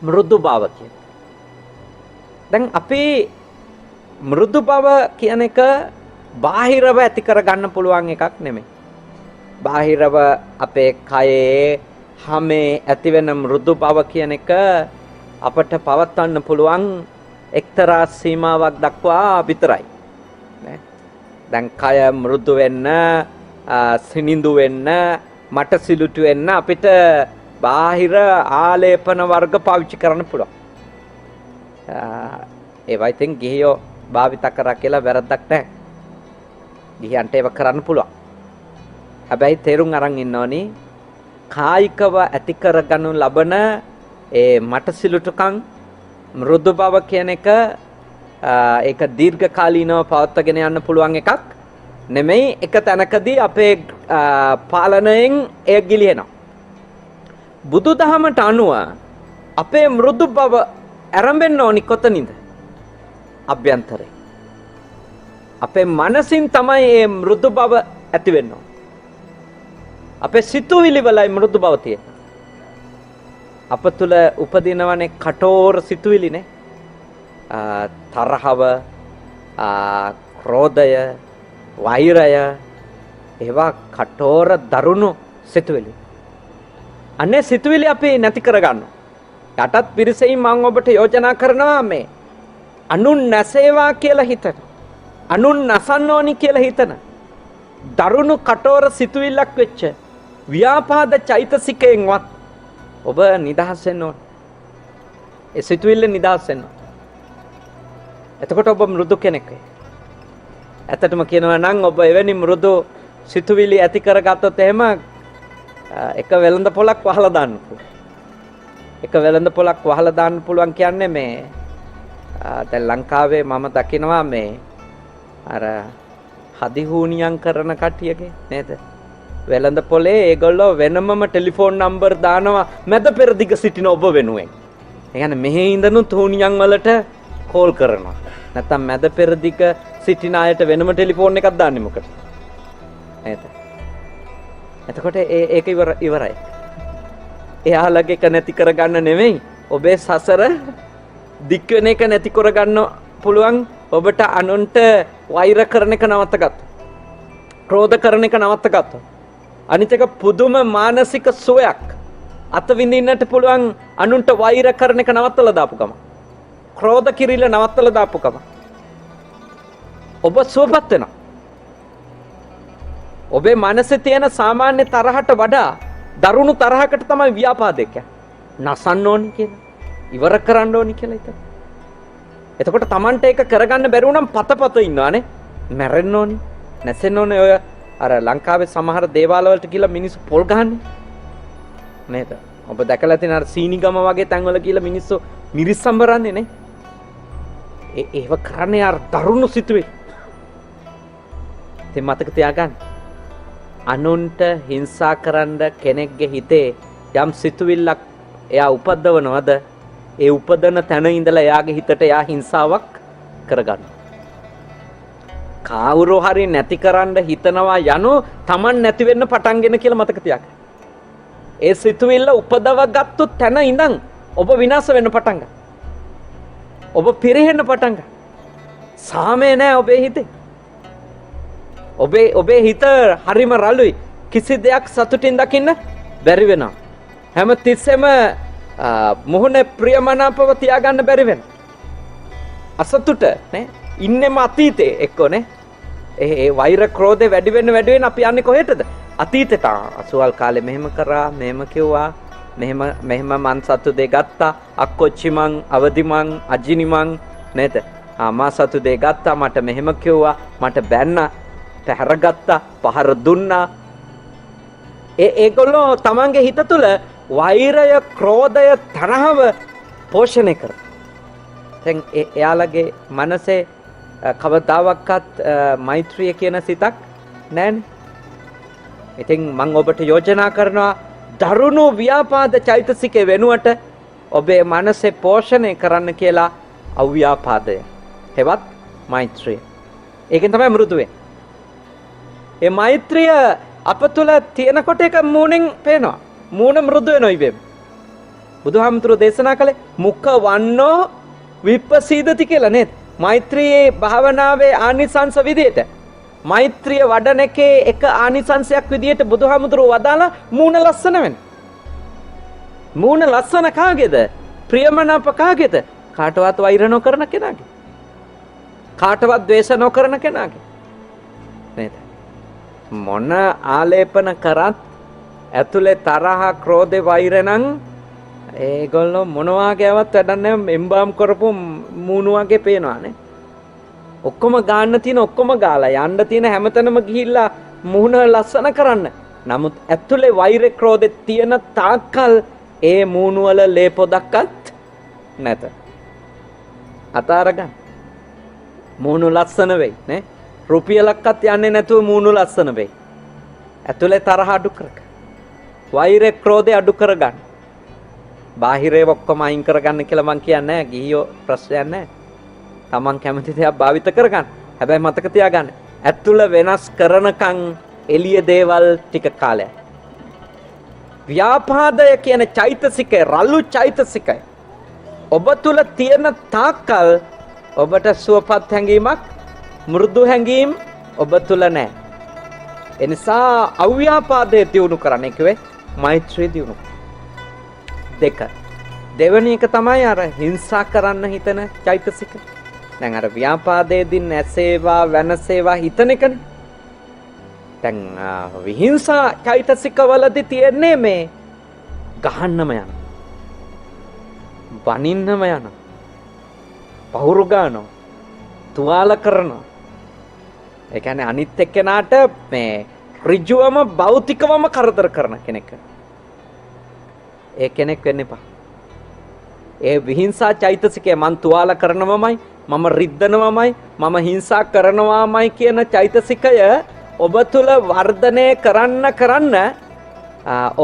මෘදු බව කියන. දැන් අපි මෘදු බව කියන එක බාහිරව ඇති කර ගන්න පුළුවන් එකක් නෙමෙයි. බාහිරව අපේ කයේ හැමේ ඇති වෙන මෘදු බව කියන එක අපට පවත්වන්න පුළුවන් එක්තරා සීමාවක් දක්වා විතරයි. නේ? දැන් කය මෘදු වෙන්න, සිනිඳු වෙන්න, මට සිලුටු වෙන්න අපිට බාහිර ආලේපන වර්ග පාවිච්චි කරන්න පුළුවන්. ඒවා ඉතින් ගිහියෝ භාවිත කරා කියලා වැරද්දක් නැහැ. ගිහියන්ට ඒව කරන්න පුළුවන්. හැබැයි තේරුම් අරන් ඉන්න ඕනි කායිකව ඇති කරගනු ලබන ඒ මට සිලුටුකම් මෘදු බව කියන එක ඒක දීර්ඝ කාලීනව පවත්වාගෙන යන්න පුළුවන් එකක් නෙමෙයි. එක තැනකදී අපේ පාලනයෙන් එය ගිලිහෙනවා. බුදුදහමට අනුව අපේ මෘදු බව ආරම්භෙන්න ඕනි කොතනින්ද? අභ්‍යන්තරේ. අපේ මනසින් තමයි මේ මෘදු බව ඇති වෙන්නේ. අපේ සිතුවිලි වලයි මෘදු බව තියෙන්නේ. අප තුළ උපදිනවනේ කටෝර සිතුවිලිනේ. තරහව, ක්‍රෝධය, වෛරය, ඒවා කටෝර දරුණු සිතුවිලි. අනේ සිතුවිලි අපි නැති කරගන්නවා. යටත් පිරිසෙන් මම ඔබට යෝජනා කරනවා මේ අනුන් නැසේවා කියලා හිතන, අනුන් නසන්න ඕනි කියලා හිතන දරුණු කටෝර සිතුවිල්ලක් වෙච්ච ව්‍යාපාද චෛතසිකයෙන්වත් ඔබ නිදහස් වෙන්න ඕන. ඒ සිතුවිල්ල නිදහස් වෙන්න. එතකොට ඔබ මෘදු කෙනෙක් වෙයි. ඇත්තටම කියනවා නම් ඔබ එවැනි මෘදු සිතුවිලි ඇති කරගත්තොත් එහෙම එක වෙළඳ පොලක් වහලා දාන්න පුළුවන්. එක වෙළඳ පොලක් වහලා දාන්න පුළුවන් කියන්නේ මේ දැන් ලංකාවේ මම දකිනවා මේ අර හදිහූනියම් කරන කට්ටියගේ නේද? වෙළඳ පොලේ ඒගොල්ලෝ වෙනමම ටෙලිෆෝන් නම්බර් දානවා මැද පෙරදිග සිටින ඔබ වෙනුවෙන්. ඒ කියන්නේ මෙහි ඉඳනුත් හූනියම් වලට කෝල් කරනවා. නැත්තම් මැද පෙරදිග සිටින අයට වෙනම ටෙලිෆෝන් එකක් දාන්නේ මොකටද? නේද? එතකොට ඒක ඉවරයි. එයාලගේ එක නැති කරගන්න නෙමෙයි ඔබේ සසර දික් වෙන එක නැති කරගන්න පුළුවන්. ඔබට අනුන්ට වෛර කරන එක නවත්තගත්තා. ක්‍රෝධ කරන එක නවත්තගත්තා. අනිත් එක පුදුම මානසික සුවයක් අත විඳින්නට පුළුවන් අනුන්ට වෛර කරන එක නවත්තලා දාපු ගම. ක්‍රෝධ කිරිල්ල නවත්තලා දාපු ගම. ඔබ සුවපත් වෙනවා. ඔබේ මනසේ තියෙන සාමාන්‍ය තරහට වඩා දරුණු තරහකට තමයි ව්‍යාපාදයක්. නසන්න ඕනි කියලා, ඉවර කරන්න ඕනි කියලා හිතන. එතකොට Tamanට ඒක කරගන්න බැරි වුණම් පතපත ඉන්නවානේ. මැරෙන්න ඕනි, නැසෙන්න ඕනේ. ඔය අර ලංකාවේ සමහර දේවාල වලට කියලා මිනිස්සු පොල් ගහන්නේ. නේද? ඔබ දැකලා තියෙන අර සීනිගම වගේ තැන්වල කියලා මිනිස්සු මිරිස් සම්බරන්නේ නේ. ඒව කරන්නේ අර දරුණු සිතුවේ. ඉතින් මතක තියාගන්න. අනුන්ට හිංසා කරන්න කෙනෙක්ගේ හිතේ යම් සිතුවිල්ලක් එයා උපද්දවනවද? ඒ උපදන තැන ඉඳලා එයාගේ හිතට එයා හිංසාවක් කරගන්නවා. කවුරු හරි නැති කරන්න හිතනවා යනු Taman නැති වෙන්න පටන්ගෙන කියලා මතක තියාගන්න. ඒ සිතුවිල්ල උපදව ගත්තු තැන ඉඳන් ඔබ විනාශ වෙන්න පටන් ගන්නවා. ඔබ පිරෙහෙන්න පටන් ගන්නවා. සාමේ නැහැ ඔබේ හිතේ. ඔබේ හිත හරිම රළුයි. කිසි දෙයක් සතුටින් දකින්න බැරි වෙනවා. හැම තිස්සෙම මොහොනේ ප්‍රියමනාපව තියාගන්න බැරි වෙනවා. අසතුට නේ ඉන්නෙම අතීතේ එක්කෝනේ. ඒ වෛර ක්‍රෝධේ වැඩි වෙන්න අපි යන්නේ කොහෙටද? අතීතයට. අසුවල් කාලේ මෙහෙම කරා, මෙහෙම කිව්වා, මෙහෙම මන් සතු දෙ ගත්තා, අක්කොච්චි මං, අවදි මං, අජිනි මං නේද? මා සතු දෙ ගත්තා, මට මෙහෙම කිව්වා, මට බැන්නා, පැහැරගත්තා, පහර දුන්නා. ඒගොල්ලෝ තමන්ගේ හිත තුළ වෛරය, ක්‍රෝධය, තරහව පෝෂණය කරනවා. දැන් එයාලගේ මනසේ කවදාවත් මෛත්‍රිය කියන සිතක් නැහැනේ. ඉතින් මම ඔබට යෝජනා කරනවා දරුණු ව්‍යාපාද චෛතසිකේ වෙනුවට ඔබේ මනසේ පෝෂණය කරන්න කියලා අව්‍යාපාදය. හෙවත් මෛත්‍රිය. ඒකෙන් තමයි මෘදු වෙන්නේ. ඒ මෛත්‍රිය අප තුළ තියෙනකොට ඒක මූණෙන් පේනවා. මූණ මෘදු වෙනවා ඉබේම. බුදුහාමුදුරුවෝ දේශනා කළේ මුඛ වන්නෝ විප්පසීදති කියලා නේද? මෛත්‍රියේ භාවනාවේ ආනිසංස විදියට මෛත්‍රිය වඩන එකේ එක ආනිසංසයක් විදියට බුදුහාමුදුරුවෝ වදාලා මූණ ලස්සන වෙන. මූණ ලස්සන කාගේද? ප්‍රියමනාප කාගේද? කාටවත් වෛර නොකරන කෙනාගේ. කාටවත් ද්වේෂ නොකරන කෙනාගේ. නේද? මොන ආලේපන කරත් ඇතුලේ තරහ ක්‍රෝධේ වෛර නම් ඒගොල්ලෝ මොනවා ගෑවත් වැඩක් නැහැ. එම්බාම් කරපු මූණු වගේ පේනවානේ. ඔක්කොම ගන්න තියෙන ඔක්කොම ගාලා යන්න තියෙන හැමතැනම ගිහිල්ලා මූණ ලස්සන කරන්න. නමුත් ඇතුලේ වෛර ක්‍රෝධේ තියෙන තාක්කල් ඒ මූණු වල ලේ පොදක්වත් නැත. අතාරගන්න. මූණු ලස්සන වෙයි නේ. රුපියලක්වත් යන්නේ නැතුව මූණු ලස්සන වෙයි. ඇතුලේ තරහ අඩු කරගන්න. වෛර ක්‍රෝධය අඩු කරගන්න. බාහිරේ ඔක්කොම අයින් කරගන්න කියලා මං කියන්නේ නැහැ. ගිහියෝ ප්‍රශ්නයක් නැහැ. Taman කැමති දේක් භාවිත කරගන්න. හැබැයි මතක තියාගන්න. ඇතුළ වෙනස් කරනකන් එළිය දේවල් ටික කාලයක්. ව්‍යාපාදය කියන චෛතසිකය රළු චෛතසිකය ඔබ තුල තියෙන තාක්කල් ඔබට සුවපත් හැඟීමක් මෘදු හැඟීම් ඔබ තුල නැහැ. ඒ නිසා අව්‍යාපාදයේ දියුණු කරන්න කිව්වේ මෛත්‍රිය දියුණු. දෙක. දෙවෙනි එක තමයි අර හිංසා කරන්න හිතන චෛතසික. දැන් අර ව්‍යාපාදයේදී නැසේවා වෙනසේවා හිතන එකනේ. දැන් විහිංසා චෛතසිකවලදී තියෙන්නේ මේ ගහන්නම යන. බනින්නම යන. පහුරු ගන්නවා. තුවාල කරනවා. ඒ කියන්නේ අනිත් එක්කෙනාට මේ ඍජුවම භෞතිකවම කරදර කරන කෙනෙක්. ඒ කෙනෙක් වෙන්න එපා. ඒ විහිංසා චෛතසිකය මං තුවාල කරනවමයි මම රිද්දනවමයි මම හිංසා කරනවාමයි කියන චෛතසිකය ඔබ තුල වර්ධනය කරන්න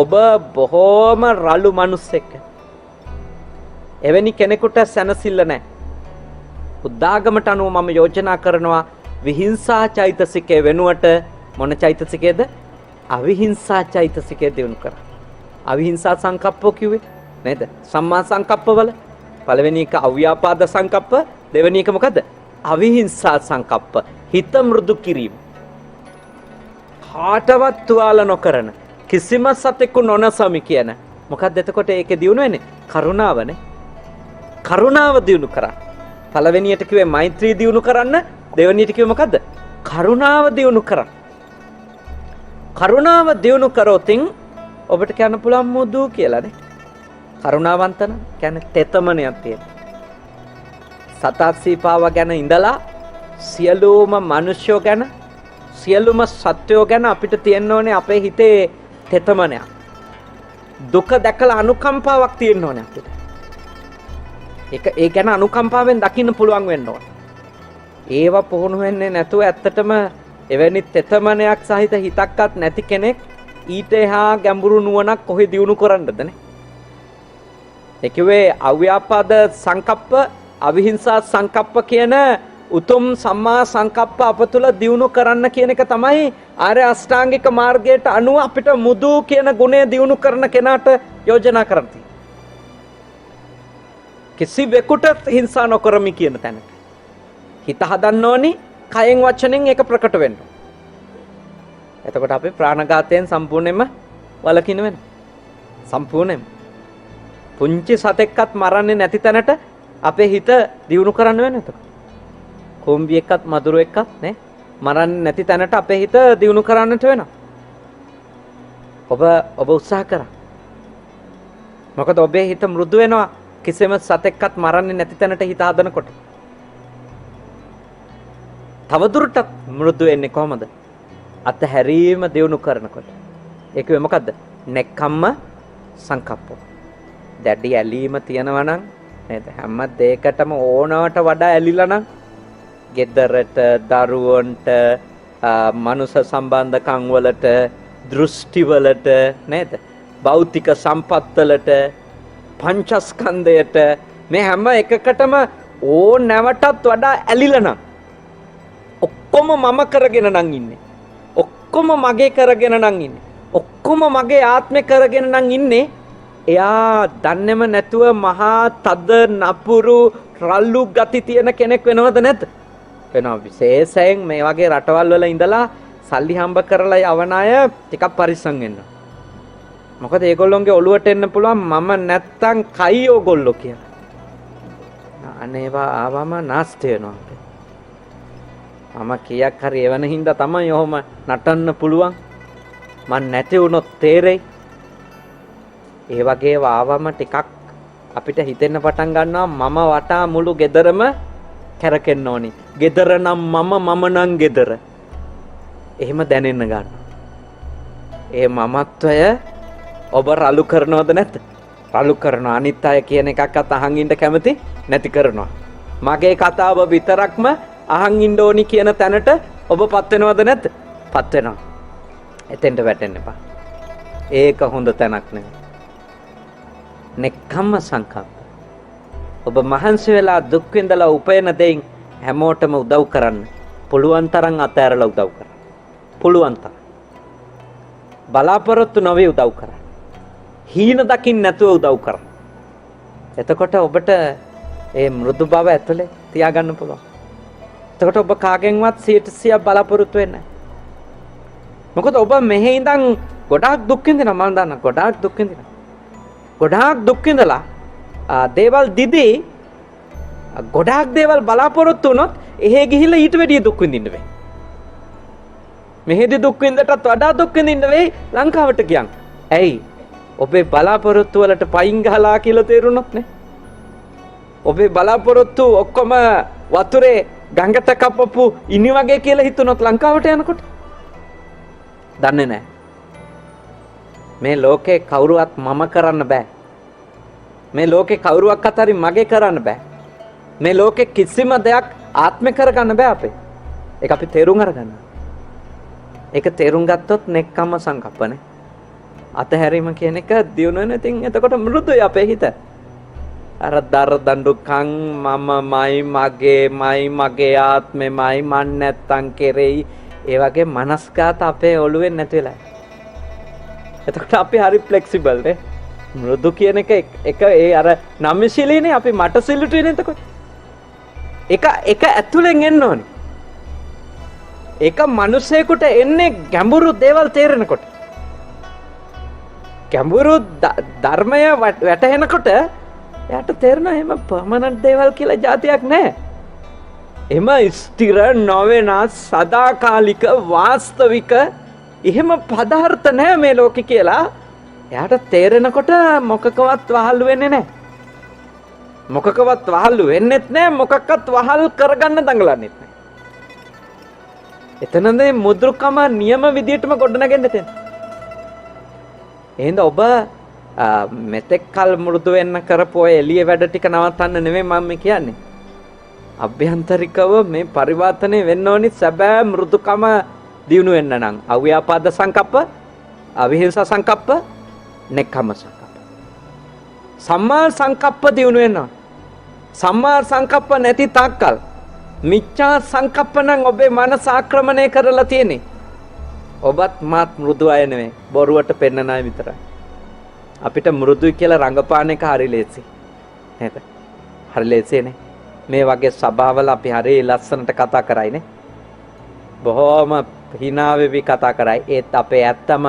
ඔබ බොහෝම රළු මිනිස්සෙක්. එවැනි කෙනෙකුට සැනසෙල්ල නැහැ. උද්දාගමට අනුව මම යෝජනා කරනවා විහිංසා චෛතසිකය වෙනුවට මොන චෛතසිකයද? අවිහිංසා චෛතසිකය දිනු කරා. අවිහිංසා සංකප්පෝ කිව්වේ නේද? සම්මා සංකප්පවල පළවෙනි එක අව්‍යාපාද සංකප්ප, දෙවෙනි එක මොකද්ද? අවිහිංසා සංකප්ප. හිත මෘදු කිරීම. කාටවත් තුවාල නොකරන කිසිම සතෙකු නොනසමි කියන. මොකක්ද එතකොට ඒකේ දිනු වෙන්නේ? කරුණාවනේ. කරුණාව දිනු කරා. පළවෙනියට කිව්වේ මෛත්‍රී දිනු කරන්න, දෙවෙනියට කිව්වේ මොකද්ද? කරුණාව දිනු කරා. කරුණාව දිනු කරොතින් ඔබට කියන්න පුළුවන් මුදු කියලානේ. කරුණාවන්තන කියන්නේ තෙතමනයක් තියෙන. සතත් සීපාව ගැන ඉඳලා සියලුම මිනිස්යෝ ගැන සියලුම සත්වයෝ ගැන අපිට තියෙන්න ඕනේ අපේ හිතේ තෙතමනයක්. දුක දැකලා අනුකම්පාවක් තියෙන්න ඕනේ අපිට. ඒ ගැන අනුකම්පාවෙන් දකින්න පුළුවන් වෙන්න ඕනේ. ඒව පුහුණු වෙන්නේ නැතුව ඇත්තටම එවැනි තෙතමනයක් සහිත හිතක්වත් නැති කෙනෙක් ඊට එහා ගැඹුරු නුවණක් කොහෙ දියුණු කරන්නද නේ? ඒ කිව්වේ අව්‍යාපාද සංකප්ප, අවිහිංසා සංකප්ප කියන උතුම් සම්මා සංකප්ප අප තුළ දියුණු කරන්න කියන එක තමයි ආර්ය අෂ්ටාංගික මාර්ගයට අනුව අපිට මුදු කියන ගුණය දියුණු කරන කෙනාට යෝජනා කරන්නේ. කිසිවෙකුට හිංසා නොකරමි කියන තැනට. හිත හදන්න ඕනි, කයෙන් වචනෙන් ඒක ප්‍රකට වෙන්න. එතකොට අපි ප්‍රාණඝාතයෙන් සම්පූර්ණයෙන්ම වළකින්න වෙනවා. සම්පූර්ණයෙන්ම. පුංචි සතෙක්වත් මරන්නේ නැති තැනට අපේ හිත දියුණු කරන්න වෙනවා එතකොට. කොම්බියෙක්වත් මදුරුවෙක්වත් නේ මරන්නේ නැති තැනට අපේ හිත දියුණු කරන්නට වෙනවා. ඔබ උත්සාහ කරා. මොකද ඔබේ හිත මෘදු වෙනවා කිසිම සතෙක්වත් මරන්නේ නැති තැනට හිත හදනකොට. තවදුරටත් මෘදු වෙන්නේ කොහමද? අතහැරීම දියුණු කරනකොට. ඒක මොකද්ද? නෙක්ඛම්ම සංකප්පෝ. දැඩි ඇලීම තියනවා නම් නේද? හැම දෙයකටම ඕනවට වඩා ඇලිලා නම් ගෙදරට, දරුවන්ට, මනුෂ්‍ය සම්බන්ධකම් වලට, දෘෂ්ටි වලට නේද? භෞතික සම්පත් වලට, පංචස්කන්ධයට මේ හැම එකකටම ඕනෑවටත් වඩා ඇලිලා නම් ඔක්කොම මම කරගෙන නම් ඉන්නේ. ඔක්කොම මගේ කරගෙන නම් ඉන්නේ. ඔක්කොම මගේ ආත්මේ කරගෙන නම් ඉන්නේ. එයා දන්නේම නැතුව මහා තද නපුරු රළු ගති තියෙන කෙනෙක් වෙනවද නැද්ද? වෙනවා. විශේෂයෙන් මේ වගේ රටවල් වල ඉඳලා සල්ලි හම්බ කරලා යවන අය ටිකක් පරිස්සම් වෙන්න. මොකද ඒගොල්ලොන්ගේ ඔළුවට එන්න පුළුවන් මම නැත්තම් කයි ඕගොල්ලෝ කියලා. අනේවා ආවම නාස්ති වෙනවා. මම කීයක් හරි එවන හින්දා තමයි ඔහොම නටන්න පුළුවන්. මන් නැති වුණොත් තේරෙයි. ඒ වගේ ආවම ටිකක් අපිට හිතෙන්න පටන් ගන්නවා මම වටා මුළු ගෙදරම කැරකෙන්න ඕනි. ගෙදර නම් මම නම් ගෙදර. එහෙම දැනෙන්න ගන්නවා. ඒ මමත්වය ඔබ රළු කරනවද නැද්ද? රළු කරනවා. අනිත් අය කියන එකක්වත් අහන් ඉන්න කැමති නැති කරනවා. මගේ කතාව විතරක්ම අහන් ඉන්න ඕනි කියන තැනට ඔබ පත් වෙනවද නැද්ද? පත් වෙනවා. එතෙන්ට වැටෙන්න එපා. ඒක හොඳ තැනක් නෙවෙයි. නෙක්ඛම්ම සංකප්ප. ඔබ මහන්සි වෙලා දුක් විඳලා උපයන දෙයින් හැමෝටම උදව් කරන්න. පුළුවන් තරම් අතෑරලා උදව් කරන්න. පුළුවන් තරම්. බලාපොරොත්තු නොවේ උදව් කරන්න. හීන දකින්න නැතුව උදව් කරන්න. එතකොට ඔබට ඒ මෘදු බව ඇතුලේ තියාගන්න පුළුවන්. එතකොට ඔබ කාගෙන්වත් 100% බලාපොරොත්තු වෙන්නේ නැහැ. මොකද ඔබ මෙහෙ ඉඳන් ගොඩාක් දුක් විඳිනවා. මම දන්නවා ගොඩාක් දුක් විඳිනවා. ගොඩාක් දුක් විඳලා දේවල් දිදී ගොඩාක් දේවල් බලාපොරොත්තු වුණොත් එහෙ ගිහිල්ලා ඊට වැඩිය දුක් විඳින්න වෙයි. මෙහෙදි දුක් විඳටත් වඩා දුක් විඳින්න වෙයි ලංකාවට ගියන්. ඇයි? ඔබේ බලාපොරොත්තු වලට පයින් ගහලා කියලා තේරුණොත් නේ. ඔබේ බලාපොරොත්තු ඔක්කොම වතුරේ ගඟට කපපු ඉනි වගේ කියලා හිතුනොත් ලංකාවට යනකොට දන්නේ නැහැ. මේ ලෝකේ කවුරුවත් මම කරන්න බෑ. මේ ලෝකේ කවුරුවක් අතරින් මගේ කරන්න බෑ. මේ ලෝකේ කිසිම දෙයක් ආත්මේ කරගන්න බෑ අපේ. ඒක අපි තේරුම් අරගන්න. ඒක තේරුම් ගත්තොත් නෙක්ඛම්ම සංකප්පනේ. අතහැරීම කියන එක දියුණු වෙන. ඉතින් එතකොට මෘදුයි අපේ හිත. අර දඬුකම් මමමයි මගේ ආත්මෙමයි මන් නැත්තම් කෙරෙයි. ඒ වගේ මනස්ගත අපේ ඔළුවෙන් නැති වෙලා. එතකොට අපි හරි ෆ්ලෙක්සිබල් නේ. මෘදු කියන එක ඒ අර නම්‍යශීලීනේ අපි මට සිල්ලුට වෙන එතකොට. එක ඇතුලෙන් එන්න ඕනි. ඒක මිනිසෙකුට එන්නේ ගැඹුරු දේවල් තේරෙනකොට. ගැඹුරු ධර්මය වැටහෙනකොට එයාට තේරෙනවා එහෙම පර්මනන්ට් දේවල් කියලා જાතියක් නැහැ. එහෙම ස්ථිර නොවන සදාකාලික වාස්තවික එහෙම පදාර්ථ නැහැ මේ ලෝකේ කියලා එයාට තේරෙනකොට මොකකවත් වහල් වෙන්නේ නැහැ. මොකකවත් වහල් වෙන්නෙත් නැහැ, මොකක්වත් වහල් කරගන්න දඟලන්නෙත් නැහැ. එතනදී මුද්‍රකම නියම විදියටම ගොඩනගෙන්න තියෙන. එහෙනම් ඔබ මෙතෙක් කල් මෘදු වෙන්න කරපු ඔය එළිය වැඩ ටික නවත්තන්න නෙමෙයි මම කියන්නේ. අභ්‍යන්තරිකව මේ පරිවර්තනය වෙන්න ඕනි. සැබෑ මෘදුකම දියුණු වෙන්න නම් අව්‍යාපාද සංකප්ප, අවිහිංසා සංකප්ප, නෙක්ඛම්ම සංකප්ප. සම්මා සංකප්ප දියුණු වෙන්න. සම්මා සංකප්ප නැති තාක්කල් මිච්ඡා සංකප්ප නම් ඔබේ මනස ආක්‍රමණය කරලා තියෙන්නේ. ඔබත් මාත් මෘදු අය නෙමෙයි, බොරුවට පෙන්නන අය විතරයි. අපිට මෘදුයි කියලා රංගපාන එක හරි ලේසි. නේද? හරි ලේසිනේ. මේ වගේ සබාවල අපි හරි ලස්සනට කතා කරයිනේ. බොහොම hina වෙවි කතා කරයි. ඒත් අපේ ඇත්තම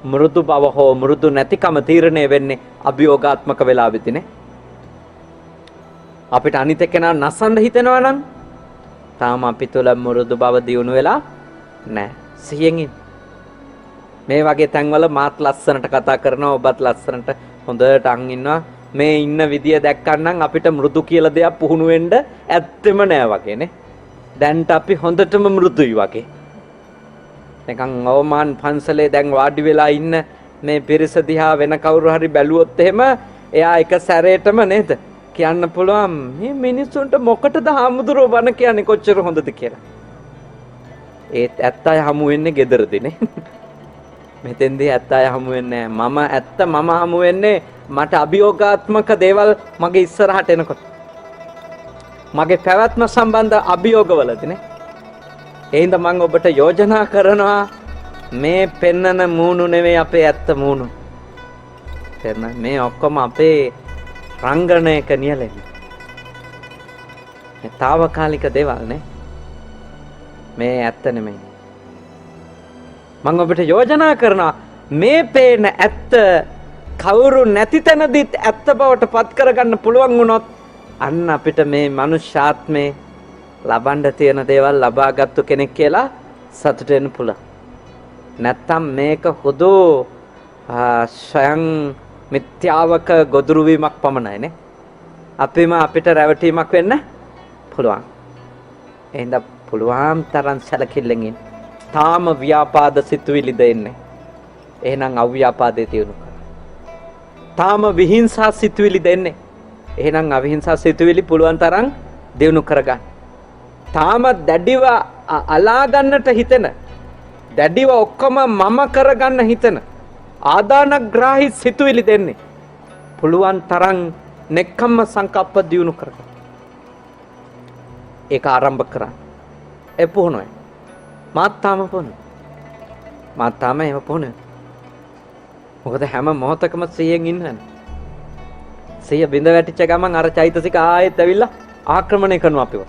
මෘදු බව හෝ මෘදු නැතිකම තීරණය වෙන්නේ අභියෝගාත්මක වෙලාවෙදිනේ. අපිට අනිත් එක්කෙනා නසන්න හිතෙනවා නම් තාම අපි තුල මෘදු බව දියුණු වෙලා නැහැ. සිහියෙන් ඉන්න. මේ වගේ තැන්වල මාත් ලස්සනට කතා කරනවා, ඔබත් ලස්සනට හොඳට අන් ඉන්නවා. මේ ඉන්න විදිය දැක්කනම් අපිට මෘදු කියලා දෙයක් පුහුණු වෙන්න ඇත්තෙම නෑ වගේනේ. දැන්ට අපි හොඳටම මෘදුයි වගේ. නිකන් අවමාන් පන්සලේ දැන් වාඩි වෙලා ඉන්න මේ පිරිස දිහා වෙන කවුරු හරි බැලුවොත් එහෙම එයා එක සැරේටම නේද කියන්න පුළුවන් මේ මිනිස්සුන්ට මොකටද හාමුදුරුවෝ බණ කියන්නේ කොච්චර හොඳද කියලා. ඒත් ඇත්ත අය හමු වෙන්නේ ගෙදරදීනේ. මෙතෙන්දී ඇත්ත අය හමු වෙන්නේ නැහැ. මම හමු වෙන්නේ මට අභියෝගාත්මක දේවල් මගේ ඉස්සරහට එනකොට. මගේ පැවැත්ම සම්බන්ධ අභියෝගවලදීනේ. ඒ හින්දා මම ඔබට යෝජනා කරනවා මේ පෙන්නන මූණු නෙවෙයි අපේ ඇත්ත මූණු. තේරෙනවද? මේ ඔක්කොම අපේ රංගනයක නියැලෙන්නේ. මේ తాවකාලික දේවල් නේ. මේ ඇත්ත නෙමෙයි. මම ඔබට යෝජනා කරනවා මේ පේන ඇත්ත කවුරු නැති තැනදිත් ඇත්ත බවට පත් කරගන්න පුළුවන් වුණොත් අන්න අපිට මේ මනුෂ්‍යාත්මේ ලබන්න තියෙන දේවල් ලබාගත්තු කෙනෙක් කියලා සතුට වෙන්න පුළුවන්. නැත්තම් මේක හුදු ස්වයං මිත්‍යාවක ගොදුරු වීමක් පමණයි නේ. අපිම අපිට රැවටීමක් වෙන්න පුළුවන්. එහෙනම් පුළුවන් තරම් සැලකිල්ලෙන් ඉන්න. තාම ව්‍යාපාද සිතුවිලි දෙන්නේ. එහෙනම් අව්‍යාපාදේ තියුණු කර. තාම විහිංසා සිතුවිලි දෙන්නේ. එහෙනම් අවිහිංසා සිතුවිලි පුළුවන් තරම් දියුණු කරගන්න. තාම දැඩිව අලා ගන්නට හිතෙන, දැඩිව ඔක්කොම මම කරගන්න හිතෙන ආදානග්‍රාහී සිතුවිලි දෙන්නේ. පුළුවන් තරම් නෙක්ඛම්ම සංකප්ප දියුණු කරගන්න. ඒක ආරම්භ කරන්න. ඒ පුහුණුවයි. මාත් තාම පුහුණුවයි. මාත් තාම එහෙම පුහුණුවයි. මොකද හැම මොහොතකම 100න් ඉන්නවනේ. 100 බිඳ වැටිච්ච ගමන් අර චෛතසික ආයෙත් ඇවිල්ලා ආක්‍රමණය කරනවා අපිව.